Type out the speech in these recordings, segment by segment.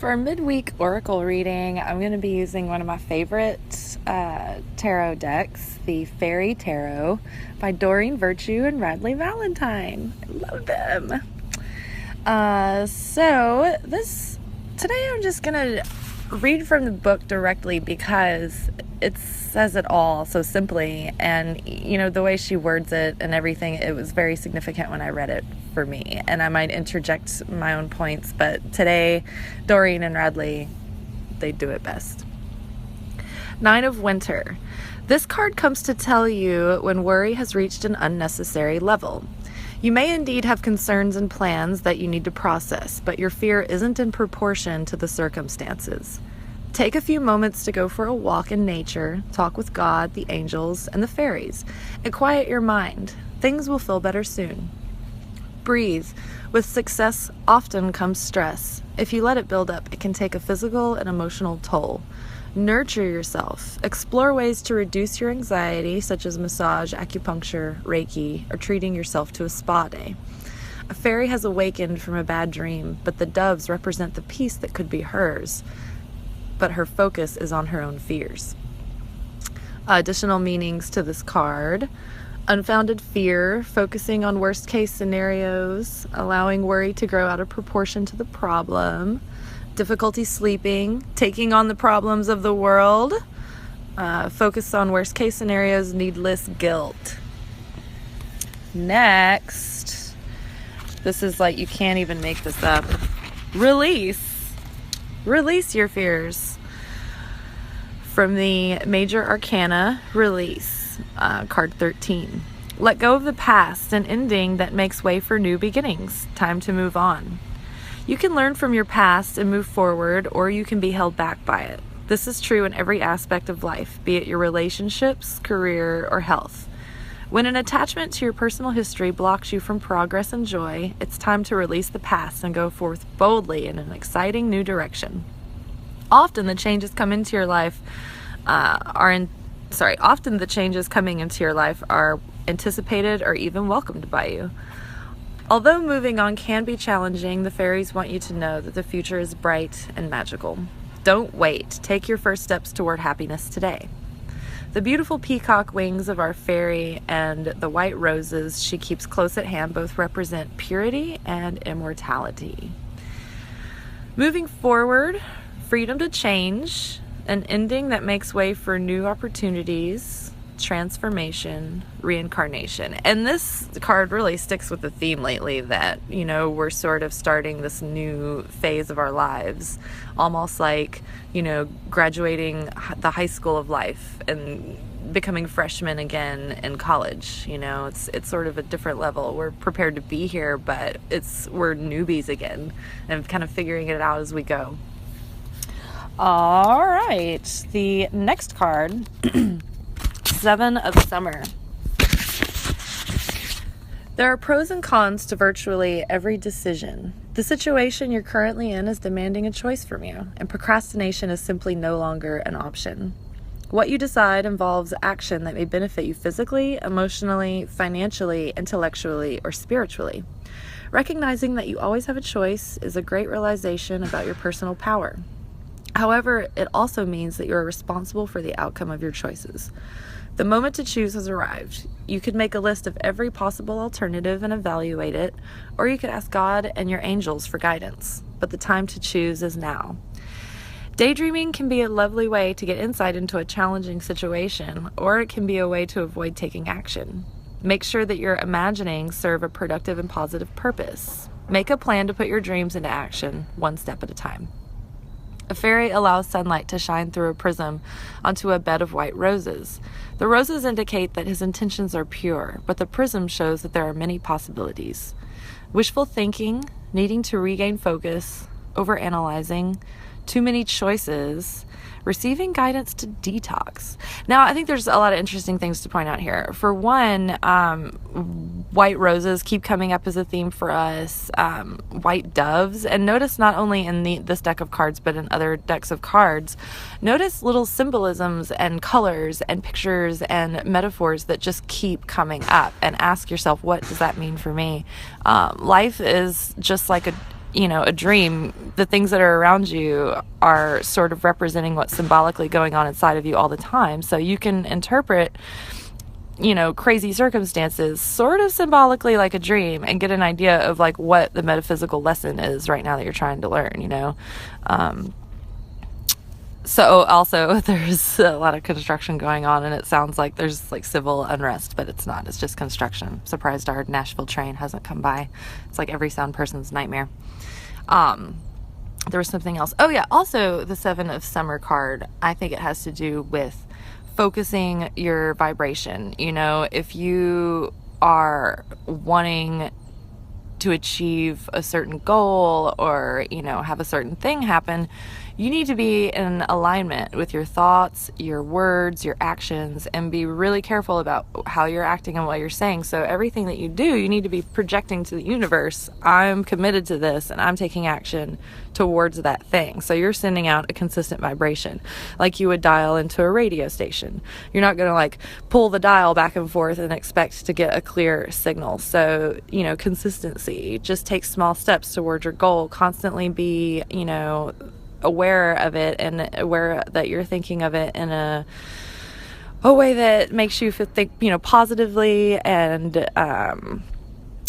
For midweek oracle reading, I'm going to be using one of my favorite tarot decks, the Fairy Tarot by Doreen Virtue and Radleigh Valentine. I love them. Today I'm just going to read from the book directly because it says it all so simply, and the way she words it and everything, it was very significant when I read it for me, and I might interject my own points, but today Doreen and Radleigh, they do it best. Nine of Winter. This card comes to tell you when worry has reached an unnecessary level. You may indeed have concerns and plans that you need to process, but your fear isn't in proportion to the circumstances. Take a few moments to go for a walk in nature, talk with God, the angels, and the fairies, and quiet your mind. Things will feel better soon. Breathe. With success often comes stress. If you let it build up, it can take a physical and emotional toll. Nurture yourself. Explore ways to reduce your anxiety, such as massage, acupuncture, Reiki, or treating yourself to a spa day. A fairy has awakened from a bad dream, but the doves represent the peace that could be hers. But her focus is on her own fears. Additional meanings to this card. Unfounded fear, focusing on worst case scenarios, allowing worry to grow out of proportion to the problem. Difficulty sleeping, taking on the problems of the world. Focus on worst case scenarios, needless guilt. Next, this is like, you can't even make this up. Release your fears. From the Major Arcana, Release, card 13. Let go of the past, an ending that makes way for new beginnings. Time to move on. You can learn from your past and move forward, or you can be held back by it. This is true in every aspect of life, be it your relationships, career, or health. When an attachment to your personal history blocks you from progress and joy, it's time to release the past and go forth boldly in an exciting new direction. Often the changes coming into your life are anticipated or even welcomed by you. Although moving on can be challenging, the fairies want you to know that the future is bright and magical. Don't wait. Take your first steps toward happiness today. The beautiful peacock wings of our fairy and the white roses she keeps close at hand both represent purity and immortality. Moving forward, freedom to change, an ending that makes way for new opportunities, transformation, reincarnation. And this card really sticks with the theme lately that, we're sort of starting this new phase of our lives, almost like, graduating the high school of life and becoming freshmen again in college. It's sort of a different level. We're prepared to be here, but we're newbies again and kind of figuring it out as we go. All right, the next card, Seven of Summer. There are pros and cons to virtually every decision. The situation you're currently in is demanding a choice from you, and procrastination is simply no longer an option. What you decide involves action that may benefit you physically, emotionally, financially, intellectually, or spiritually. Recognizing that you always have a choice is a great realization about your personal power. However, it also means that you are responsible for the outcome of your choices. The moment to choose has arrived. You could make a list of every possible alternative and evaluate it, or you could ask God and your angels for guidance. But the time to choose is now. Daydreaming can be a lovely way to get insight into a challenging situation, or it can be a way to avoid taking action. Make sure that your imaginings serve a productive and positive purpose. Make a plan to put your dreams into action, one step at a time. A fairy allows sunlight to shine through a prism onto a bed of white roses. The roses indicate that his intentions are pure, but the prism shows that there are many possibilities. Wishful thinking, needing to regain focus, overanalyzing, too many choices, receiving guidance to detox. Now, I think there's a lot of interesting things to point out here. For one, white roses keep coming up as a theme for us, white doves. And notice not only in this deck of cards, but in other decks of cards, notice little symbolisms and colors and pictures and metaphors that just keep coming up. And ask yourself, what does that mean for me? Life is just like a dream, the things that are around you are sort of representing what's symbolically going on inside of you all the time. So you can interpret, crazy circumstances sort of symbolically like a dream and get an idea of like what the metaphysical lesson is right now that you're trying to learn. So also there's a lot of construction going on, and it sounds like there's like civil unrest, but it's not. It's just construction. Surprised our Nashville train hasn't come by. It's like every sound person's nightmare. There was something else. Oh yeah, also the 7 of Summer card, I think it has to do with focusing your vibration. If you are wanting to achieve a certain goal or, have a certain thing happen, you need to be in alignment with your thoughts, your words, your actions, and be really careful about how you're acting and what you're saying. So everything that you do, you need to be projecting to the universe, I'm committed to this and I'm taking action towards that thing. So you're sending out a consistent vibration like you would dial into a radio station. You're not going to like pull the dial back and forth and expect to get a clear signal. So, consistency, just take small steps towards your goal, constantly be, aware of it and aware that you're thinking of it in a way that makes you think, positively and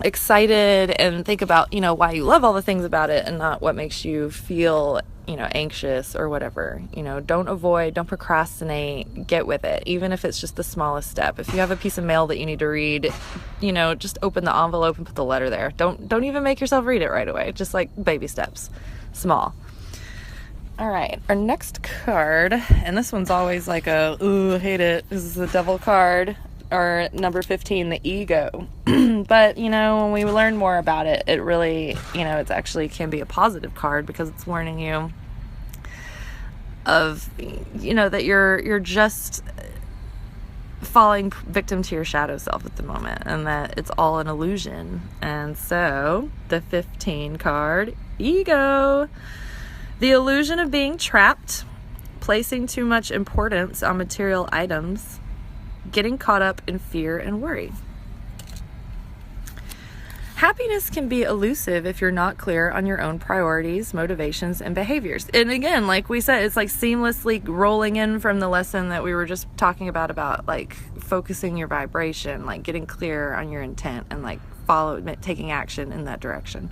excited, and think about, why you love all the things about it and not what makes you feel, anxious or whatever. Don't avoid, don't procrastinate, get with it, even if it's just the smallest step. If you have a piece of mail that you need to read, just open the envelope and put the letter there. Don't even make yourself read it right away. Just like baby steps, small. All right, our next card, and this one's always like I hate it. This is the Devil card, or number 15, the ego. But, when we learn more about it, it really, it actually can be a positive card, because it's warning you of, that you're just falling victim to your shadow self at the moment, and that it's all an illusion. And so, the 15 card, ego. The illusion of being trapped, placing too much importance on material items, getting caught up in fear and worry. Happiness can be elusive if you're not clear on your own priorities, motivations, and behaviors. And again, like we said, it's like seamlessly rolling in from the lesson that we were just talking about like focusing your vibration, like getting clear on your intent and like taking action in that direction.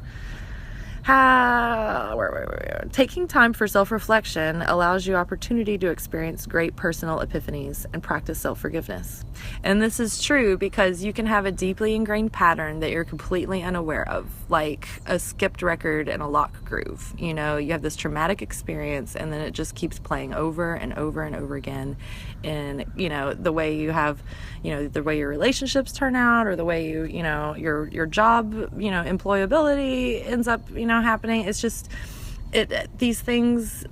Taking time for self-reflection allows you opportunity to experience great personal epiphanies and practice self-forgiveness. And this is true because you can have a deeply ingrained pattern that you're completely unaware of, like a skipped record and a lock groove. You have this traumatic experience, and then it just keeps playing over and over and over again in, the way you have, the way your relationships turn out, or the way your job, employability ends up, happening. It's just these things,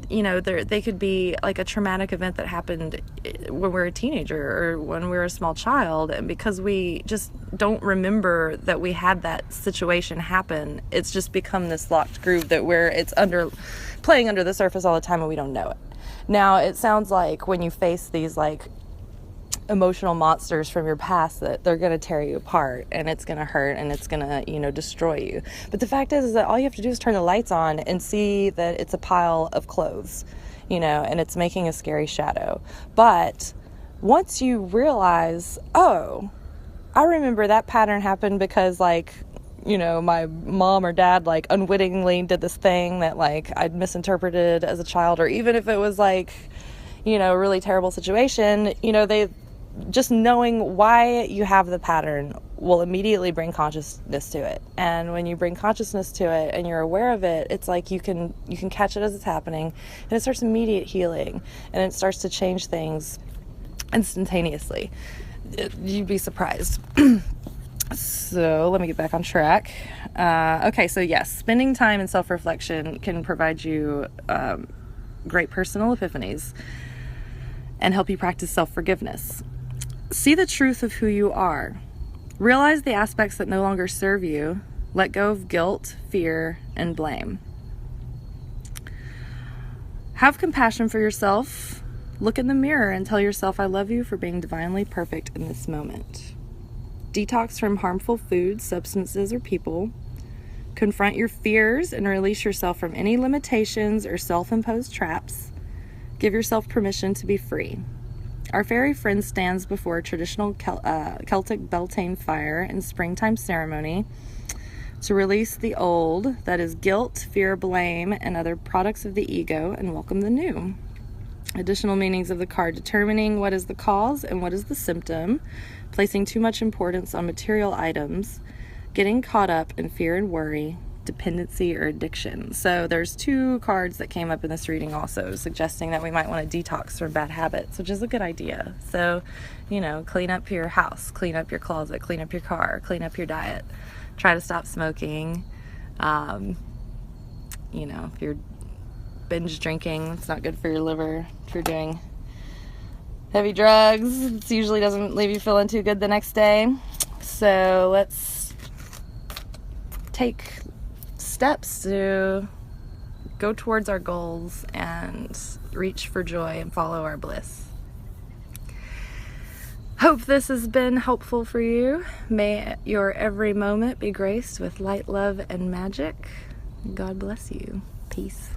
they could be like a traumatic event that happened when we're a teenager or when we're a small child, and because we just don't remember that we had that situation happen, it's just become this locked groove that it's playing under the surface all the time and we don't know it. Now, it sounds like when you face these like emotional monsters from your past, that they're going to tear you apart and it's going to hurt and it's going to, destroy you. But the fact is that all you have to do is turn the lights on and see that it's a pile of clothes, and it's making a scary shadow. But once you realize, oh, I remember that pattern happened because my mom or dad unwittingly did this thing that I'd misinterpreted as a child, or even if it was a really terrible situation, they just knowing why you have the pattern will immediately bring consciousness to it. And when you bring consciousness to it and you're aware of it, it's like you can catch it as it's happening, and it starts immediate healing, and it starts to change things instantaneously. You'd be surprised. So let me get back on track. Okay, so yes, spending time in self-reflection can provide you great personal epiphanies and help you practice self-forgiveness. See the truth of who you are. Realize the aspects that no longer serve you. Let go of guilt, fear, and blame. Have compassion for yourself. Look in the mirror and tell yourself, I love you for being divinely perfect in this moment. Detox from harmful foods, substances, or people. Confront your fears and release yourself from any limitations or self-imposed traps. Give yourself permission to be free. Our fairy friend stands before a traditional Celtic Beltane fire and springtime ceremony to release the old, that is guilt, fear, blame, and other products of the ego, and welcome the new. Additional meanings of the card: determining what is the cause and what is the symptom, placing too much importance on material items, getting caught up in fear and worry, dependency or addiction. So there's 2 cards that came up in this reading also, suggesting that we might want to detox from bad habits, which is a good idea. So, clean up your house, clean up your closet, clean up your car, clean up your diet. Try to stop smoking. If you're binge drinking, it's not good for your liver. If you're doing heavy drugs, it usually doesn't leave you feeling too good the next day. So let's take steps to go towards our goals and reach for joy and follow our bliss. Hope this has been helpful for you. May your every moment be graced with light, love, and magic. God bless you. Peace.